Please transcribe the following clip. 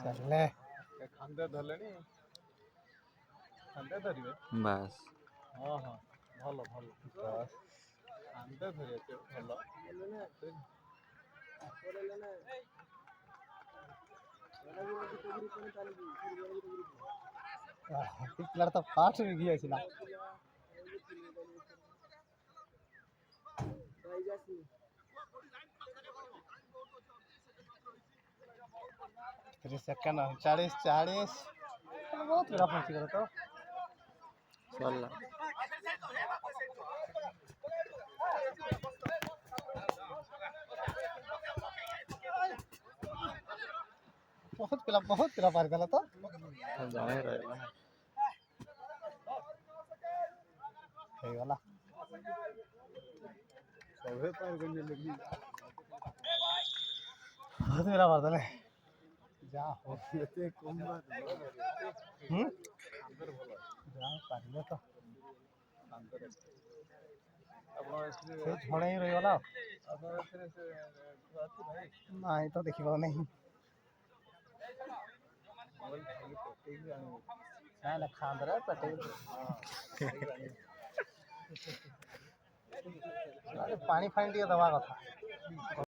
चले खांदे धरलेनी खांदे धरिबे बस हाँ हाँ भलो भलो बस खांदे धरिए भलो पिछला तो फास्ट में गया छिला सेकंड 40 बहुत बड़ा पहुंच गया तो चल बहुत पिला पार गला तो जाने रहेगा ना हे वाला सभे पार करने लगी बहुत पिला पार दले जा हो ये कम बात अंदर भलो जा पार ले तो अंदर अपना इसलिए से छोड़े ही रही वाला अपना इसलिए से बात भाई नहीं तो देखी पाओ नहीं मोबाइल खाली पट्टी जाने ना ना खान रहा पटे पानी फानी दिया दवा का था